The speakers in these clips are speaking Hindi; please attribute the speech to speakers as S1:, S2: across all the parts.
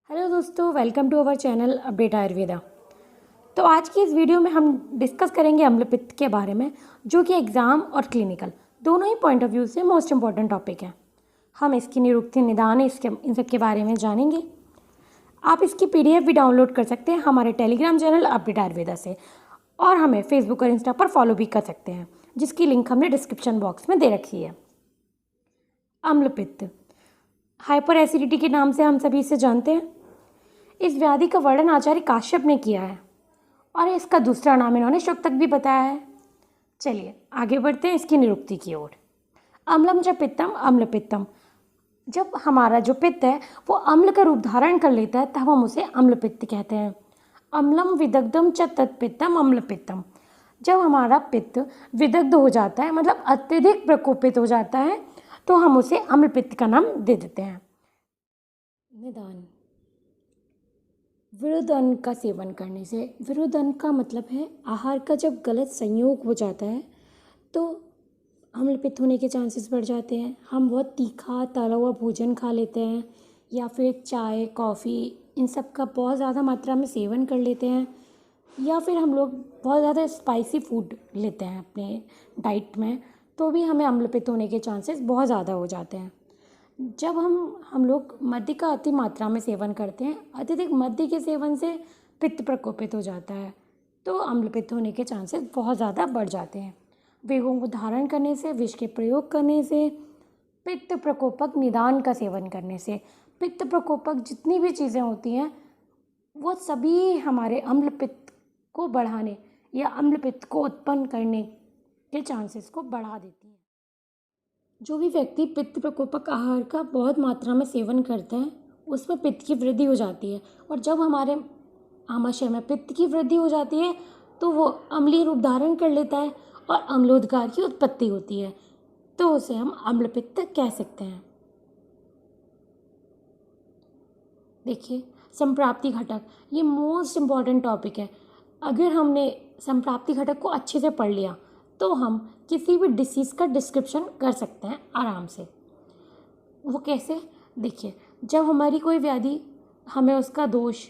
S1: हेलो दोस्तों, welcome to our channel update Ayurveda. तो आज की इस वीडियो में हम डिस्कस करेंगे अम्लपित्त के बारे में, जो कि एग्ज़ाम और क्लिनिकल दोनों ही पॉइंट ऑफ व्यू से मोस्ट इम्पॉर्टेंट टॉपिक है। हम इसकी निरुक्ति, निदान, इन सब के बारे में जानेंगे। आप इसकी PDF भी डाउनलोड कर सकते हैं हमारे टेलीग्राम चैनल अपडेट आयुर्वेदा से, और हमें फेसबुक और इंस्टा पर फॉलो भी कर सकते हैं, जिसकी लिंक हमने डिस्क्रिप्शन बॉक्स में दे रखी है। अम्लपित्त हाइपर एसिडिटी के नाम से हम सभी इसे जानते हैं। इस व्याधि का वर्णन आचार्य काश्यप ने किया है और इसका दूसरा नाम इन्होंने शुक्तक भी बताया है। चलिए आगे बढ़ते हैं इसकी निरुक्ति की ओर। अम्लम च पित्तम अम्लपित्तम। जब हमारा जो पित्त है वो अम्ल का रूप धारण कर लेता है तब हम उसे अम्लपित्त कहते हैं। अम्लम विदग्धम च तत्पित्तम अम्लपित्तम। जब हमारा पित्त विदग्ध हो जाता है, मतलब अत्यधिक प्रकोपित हो जाता है, तो हम उसे अम्लपित्त का नाम दे देते हैं। निदान। विरुद्ध अन्न का सेवन करने से, विरुद्ध अन्न का मतलब है आहार का जब गलत संयोग हो जाता है तो अम्लपित्त होने के चांसेस बढ़ जाते हैं। हम बहुत तीखा तला हुआ भोजन खा लेते हैं, या फिर चाय, कॉफ़ी, इन सब का बहुत ज़्यादा मात्रा में सेवन कर लेते हैं, या फिर हम लोग बहुत ज़्यादा स्पाइसी फूड लेते हैं अपने डाइट में, तो भी हमें अम्लपित्त होने के चांसेस बहुत ज़्यादा हो जाते हैं। जब हम लोग मद्य का अति मात्रा में सेवन करते हैं, अत्यधिक मद्य के सेवन से पित्त प्रकोपित हो जाता है, तो अम्लपित्त होने के चांसेस बहुत ज़्यादा बढ़ जाते हैं। वेगों को धारण करने से, विष के प्रयोग करने से, पित्त प्रकोपक निदान का सेवन करने से, पित्त प्रकोपक जितनी भी चीज़ें होती हैं वो सभी हमारे अम्लपित्त को बढ़ाने या अम्लपित्त को उत्पन्न करने के चांसेस को बढ़ा देती हैं। जो भी व्यक्ति पित्त प्रकोपक आहार का बहुत मात्रा में सेवन करता है उसमें पित्त की वृद्धि हो जाती है, और जब हमारे आमाशय में पित्त की वृद्धि हो जाती है तो वो अम्लीय रूप धारण कर लेता है और अम्लोदगार की उत्पत्ति होती है, तो उसे हम अम्लपित्त कह सकते हैं। देखिए, संप्राप्ति घटक, ये मोस्ट इम्पॉर्टेंट टॉपिक है। अगर हमने संप्राप्ति घटक को अच्छे से पढ़ लिया तो हम किसी भी डिसीज़ का डिस्क्रिप्शन कर सकते हैं आराम से। वो कैसे? देखिए, जब हमारी कोई व्याधि, हमें उसका दोष,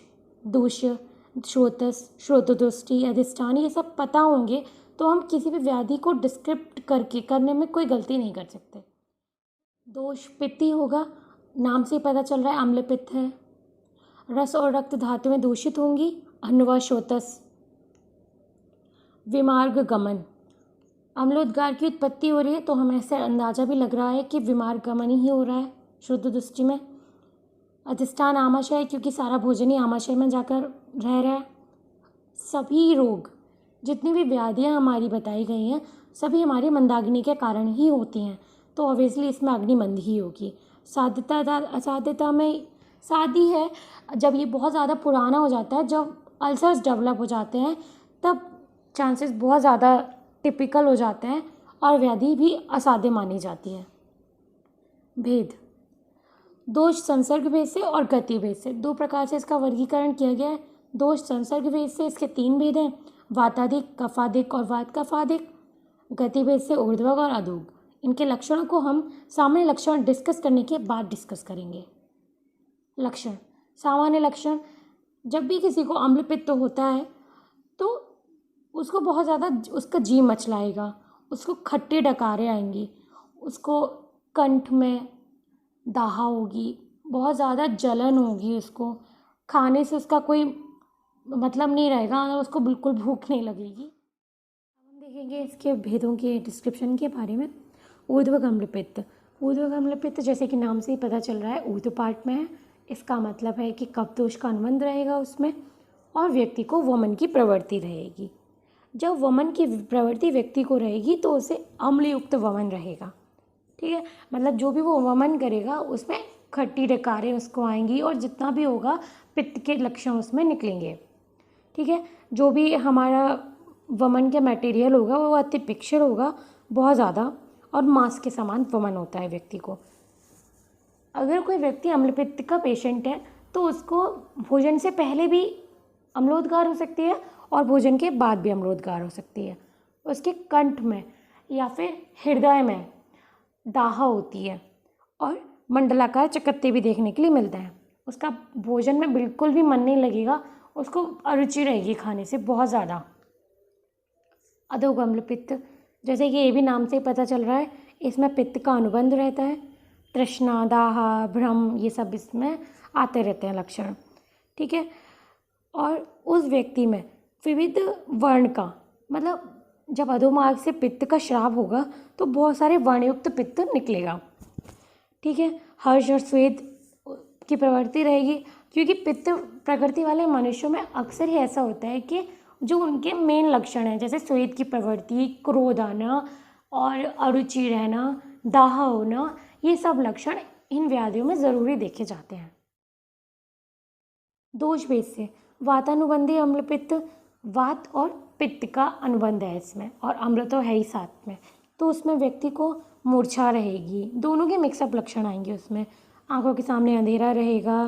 S1: दूष्य, श्रोतस, श्रोतदुष्टि, अधिष्ठान, ये सब पता होंगे तो हम किसी भी व्याधि को डिस्क्रिप्ट करने में कोई गलती नहीं कर सकते। दोष पित्ती होगा, नाम से ही पता चल रहा है अम्लपित्त है। रस और रक्त धातुएं दूषित होंगी, अन्न व श्रोतस। विमार्ग गमन, अम्लोदगार की उत्पत्ति हो रही है तो हमें ऐसे अंदाज़ा भी लग रहा है कि विमार्ग गमन ही हो रहा है शुद्ध दृष्टि में। अधिष्ठान आमाशय, क्योंकि सारा भोजन ही आमाशय में जाकर रह रहा है। सभी रोग, जितनी भी व्याधियाँ हमारी बताई गई हैं, सभी हमारी मंदाग्नि के कारण ही होती हैं, तो ऑब्वियसली इसमें अग्निमंद ही होगी। असाध्यता में शादी है, जब ये बहुत ज़्यादा पुराना हो जाता है, जब अल्सर्स डेवलप हो जाते हैं, तब चांसेस बहुत ज़्यादा टिपिकल हो जाते हैं और व्याधि भी असाध्य मानी जाती है। भेद, दोष संसर्ग भेद से और गति भेद से, दो प्रकार से इसका वर्गीकरण किया गया है। दोष संसर्ग भेद से इसके 3 भेद हैं, वाताधिक, कफाधिक और वात कफाधिक। गति भेद से ऊर्ध्वग और अधोग। इनके लक्षणों को हम सामान्य लक्षण डिस्कस करने के बाद डिस्कस करेंगे। लक्षण, सामान्य लक्षण, जब भी किसी को अम्लपित्त होता है तो उसको बहुत ज़्यादा उसका जी मचलाएगा, उसको खट्टी डकारें आएंगी, उसको कंठ में दाहा होगी, बहुत ज़्यादा जलन होगी, उसको खाने से उसका कोई मतलब नहीं रहेगा, उसको बिल्कुल भूख नहीं लगेगी। हम देखेंगे इसके भेदों के डिस्क्रिप्शन के बारे में। ऊर्ध्वग अम्लपित्त, ऊर्ध्वग अम्लपित्त जैसे कि नाम से ही पता चल रहा है ऊर्ध्व पार्ट में है। इसका मतलब है कि कफ दोष का अनुबंध रहेगा उसमें, और व्यक्ति को वमन की प्रवृत्ति रहेगी। जब वमन की प्रवृत्ति व्यक्ति को रहेगी तो उसे अम्लयुक्त वमन रहेगा। ठीक है, मतलब जो भी वो वमन करेगा उसमें खट्टी डकारें उसको आएंगी, और जितना भी होगा पित्त के लक्षण उसमें निकलेंगे। ठीक है, जो भी हमारा वमन का मटेरियल होगा वो अति पिक्चर होगा बहुत ज़्यादा, और मांस के समान वमन होता है व्यक्ति को। अगर कोई व्यक्ति अम्लपित्त का पेशेंट है तो उसको भोजन से पहले भी अम्लोदगार हो सकती है और भोजन के बाद भी अम्लोदगार हो सकती है। उसके कंठ में या फिर हृदय में दाहा होती है, और मंडलाकार चकत्ते भी देखने के लिए मिलते हैं। उसका भोजन में बिल्कुल भी मन नहीं लगेगा, उसको अरुचि रहेगी खाने से बहुत ज़्यादा। अधोगम्ल पित्त, जैसे कि ये भी नाम से ही पता चल रहा है, इसमें पित्त का अनुबंध रहता है। तृष्णा, दाह, भ्रम, ये सब इसमें आते रहते हैं लक्षण, ठीक है। और उस व्यक्ति में विविध वर्ण का, मतलब जब अधोमार्ग से पित्त का श्राव होगा तो बहुत सारे वर्णयुक्त पित्त निकलेगा, ठीक है। हर्ष और स्वेद की प्रवृत्ति रहेगी, क्योंकि पित्त प्रकृति वाले मनुष्यों में अक्सर ही ऐसा होता है कि जो उनके मेन लक्षण हैं, जैसे स्वेद की प्रवृत्ति, क्रोध आना और अरुचि रहना, दाह होना, ये सब लक्षण इन व्याधियों में ज़रूरी देखे जाते हैं। दोष भेद से वातानुबंधी अम्ल पित्त, वात और पित्त का अनुबंध है इसमें, और अम्ल तो है ही साथ में, तो उसमें व्यक्ति को मूर्छा रहेगी, दोनों के मिक्सअप लक्षण आएंगे उसमें। आंखों के सामने अंधेरा रहेगा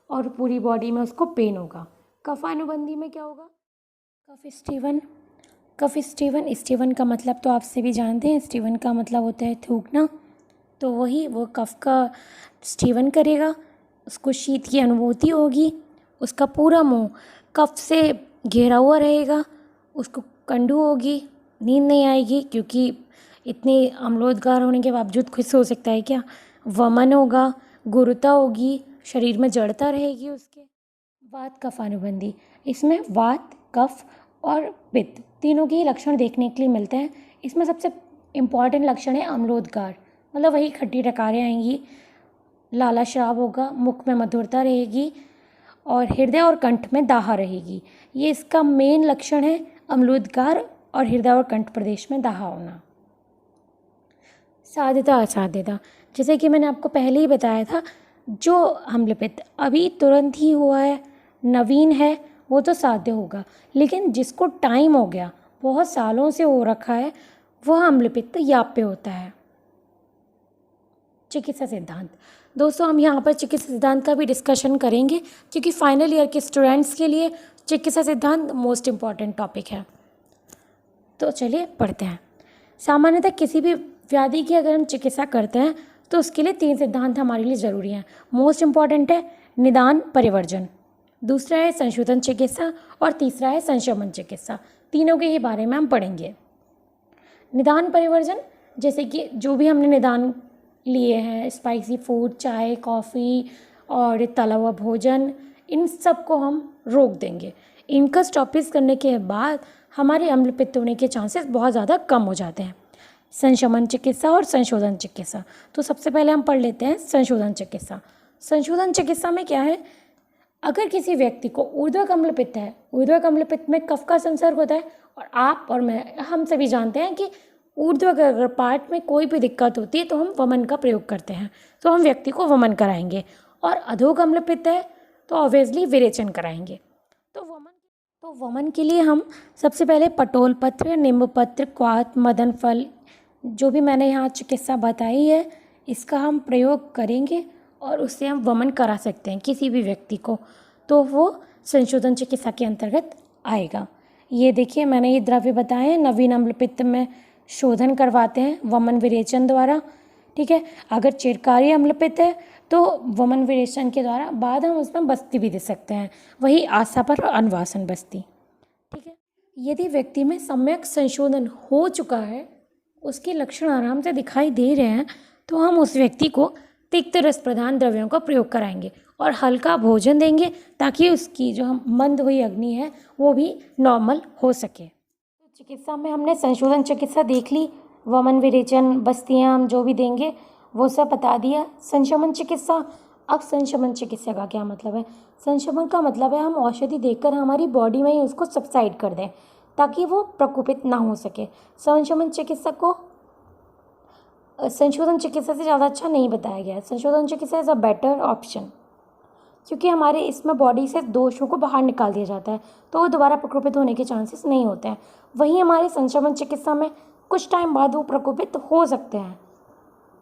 S1: और पूरी बॉडी में उसको पेन होगा। कफानुबंधी में क्या होगा? कफ स्टीवन। कफ स्टीवन, स्टीवन का मतलब तो आप सभी जानते हैं, स्टीवन का मतलब होता है थूकना, तो वो कफ का स्टीवन करेगा, उसको शीत की अनुभूति होगी, उसका पूरा मुंह कफ से घेरा हुआ रहेगा, उसको कंडू होगी, नींद नहीं आएगी, क्योंकि इतने अम्लोदगार होने के बावजूद खुद सो सकता है क्या। वमन होगा, गुरुता होगी, शरीर में जड़ता रहेगी उसके। वात कफानुबंधी, इसमें वात, कफ और पित्त तीनों के ही लक्षण देखने के लिए मिलते हैं। इसमें सबसे इम्पॉर्टेंट लक्षण है अम्लोदगार, मतलब वही खट्टी डकारें आएंगी, लाला श्राव होगा, मुख में मधुरता रहेगी और हृदय और कंठ में दाह रहेगी। ये इसका मेन लक्षण है, अम्लोदगार और हृदय और कंठ प्रदेश में दाह होना। साध्यता असाध्यता, जैसे कि मैंने आपको पहले ही बताया था, जो अम्लपित्त अभी तुरंत ही हुआ है, नवीन है, वो तो साध्य होगा, लेकिन जिसको टाइम हो गया, बहुत सालों से हो रखा है, वह अम्लपित्त याप्य होता है। चिकित्सा सिद्धांत, दोस्तों हम यहाँ पर चिकित्सा सिद्धांत का भी डिस्कशन करेंगे, क्योंकि फाइनल ईयर के स्टूडेंट्स के लिए चिकित्सा सिद्धांत मोस्ट इम्पॉर्टेंट टॉपिक है। तो चलिए पढ़ते हैं। सामान्यतः किसी भी व्याधि की अगर हम चिकित्सा करते हैं तो उसके लिए 3 सिद्धांत हमारे लिए ज़रूरी हैं। मोस्ट इम्पॉर्टेंट है निदान परिवर्जन, दूसरा है संशोधन चिकित्सा और तीसरा है संशमन चिकित्सा। तीनों के ही बारे में हम पढ़ेंगे। निदान परिवर्जन, जैसे कि जो भी हमने निदान लिए हैं, स्पाइसी फूड, चाय, कॉफ़ी और तला हुआ भोजन, इन सब को हम रोक देंगे। इनका स्टॉपेज करने के बाद हमारे अम्लपित्त होने के चांसेस बहुत ज़्यादा कम हो जाते हैं। संशमन चिकित्सा और संशोधन चिकित्सा, तो सबसे पहले हम पढ़ लेते हैं संशोधन चिकित्सा। संशोधन चिकित्सा में क्या है, अगर किसी व्यक्ति को ऊर्ध्वक अम्लपित्त है, ऊर्ध्वक अम्लपित्त में कफ का संसर्ग होता है, और आप और मैं, हम सभी जानते हैं कि ऊर्ध्वक अगर पार्ट में कोई भी दिक्कत होती है तो हम वमन का प्रयोग करते हैं, तो हम व्यक्ति को वमन कराएंगे। और अधोग अम्लपित्त है तो ऑब्वियसली विरेचन कराएंगे। तो वमन के लिए हम सबसे पहले पटोल पत्र, नींबू पत्र, क्वाथ, मदन फल, जो भी मैंने यहाँ चिकित्सा बताई है, इसका हम प्रयोग करेंगे और उससे हम वमन करा सकते हैं किसी भी व्यक्ति को, तो वो संशोधन चिकित्सा के अंतर्गत आएगा। ये देखिए मैंने ये द्रव्य बताए हैं, नवीन अम्लपित्त में शोधन करवाते हैं वमन विरेचन द्वारा, ठीक है। अगर चिरकारी अम्लपित्त है तो वमन विरेचन के द्वारा बाद हम उसमें बस्ती भी दे सकते हैं, वही आशा पर अनवासन बस्ती, ठीक है। यदि व्यक्ति में सम्यक संशोधन हो चुका है, उसके लक्षण आराम से दिखाई दे रहे हैं, तो हम उस व्यक्ति को तिक्त रस प्रधान द्रव्यों का प्रयोग कराएंगे और हल्का भोजन देंगे, ताकि उसकी जो मंद हुई अग्नि है वो भी नॉर्मल हो सके। चिकित्सा में हमने संशोधन चिकित्सा देख ली, वमन विरेचन, बस्तियाँ हम जो भी देंगे वो सब बता दिया। संशमन चिकित्सा, अब संशमन चिकित्सा का क्या मतलब है? संशमन का मतलब है हम औषधि देकर हमारी बॉडी में ही उसको सबसाइड कर दें, ताकि वो प्रकोपित ना हो सके। संशमन चिकित्सा को संशोधन चिकित्सा से ज़्यादा अच्छा नहीं बताया गया है। संशोधन चिकित्सा इज़ अ बेटर ऑप्शन, क्योंकि हमारे इसमें बॉडी से दोषों को बाहर निकाल दिया जाता है, तो वो दोबारा प्रकोपित होने के चांसेस नहीं होते हैं। वहीं हमारे संशमन चिकित्सा में कुछ टाइम बाद वो प्रकोपित हो सकते हैं,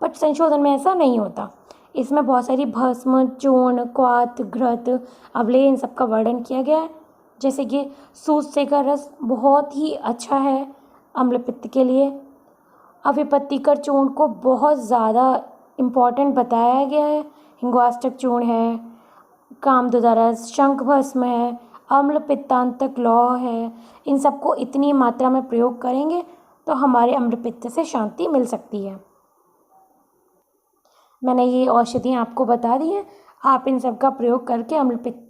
S1: बट संशोधन में ऐसा नहीं होता। इसमें बहुत सारी भस्म, चूर्ण, क्वाथ, घृत, अवलेह, इन सबका वर्णन किया गया है। जैसे कि सूत का रस बहुत ही अच्छा है अम्लपित्त के लिए। अविपत्तिकर चूर्ण को बहुत ज़्यादा इम्पॉर्टेंट बताया गया है। हिंगवाष्टक चूर्ण है, कामदुदारस, शंखभस्म है, अम्ल पित्तांतक लौह है, इन सबको इतनी मात्रा में प्रयोग करेंगे तो हमारे अम्ल पित्त से शांति मिल सकती है। मैंने ये औषधियाँ आपको बता दी हैं, आप इन सब का प्रयोग करके अम्ल पित्त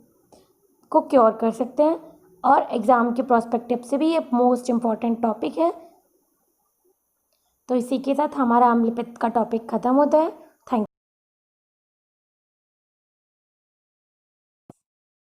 S1: को क्योर कर सकते हैं। और एग्ज़ाम के प्रोस्पेक्टिव से भी ये मोस्ट इम्पॉर्टेंट टॉपिक है। तो इसी के साथ हमारा अम्ल पित्त का टॉपिक ख़त्म होता है।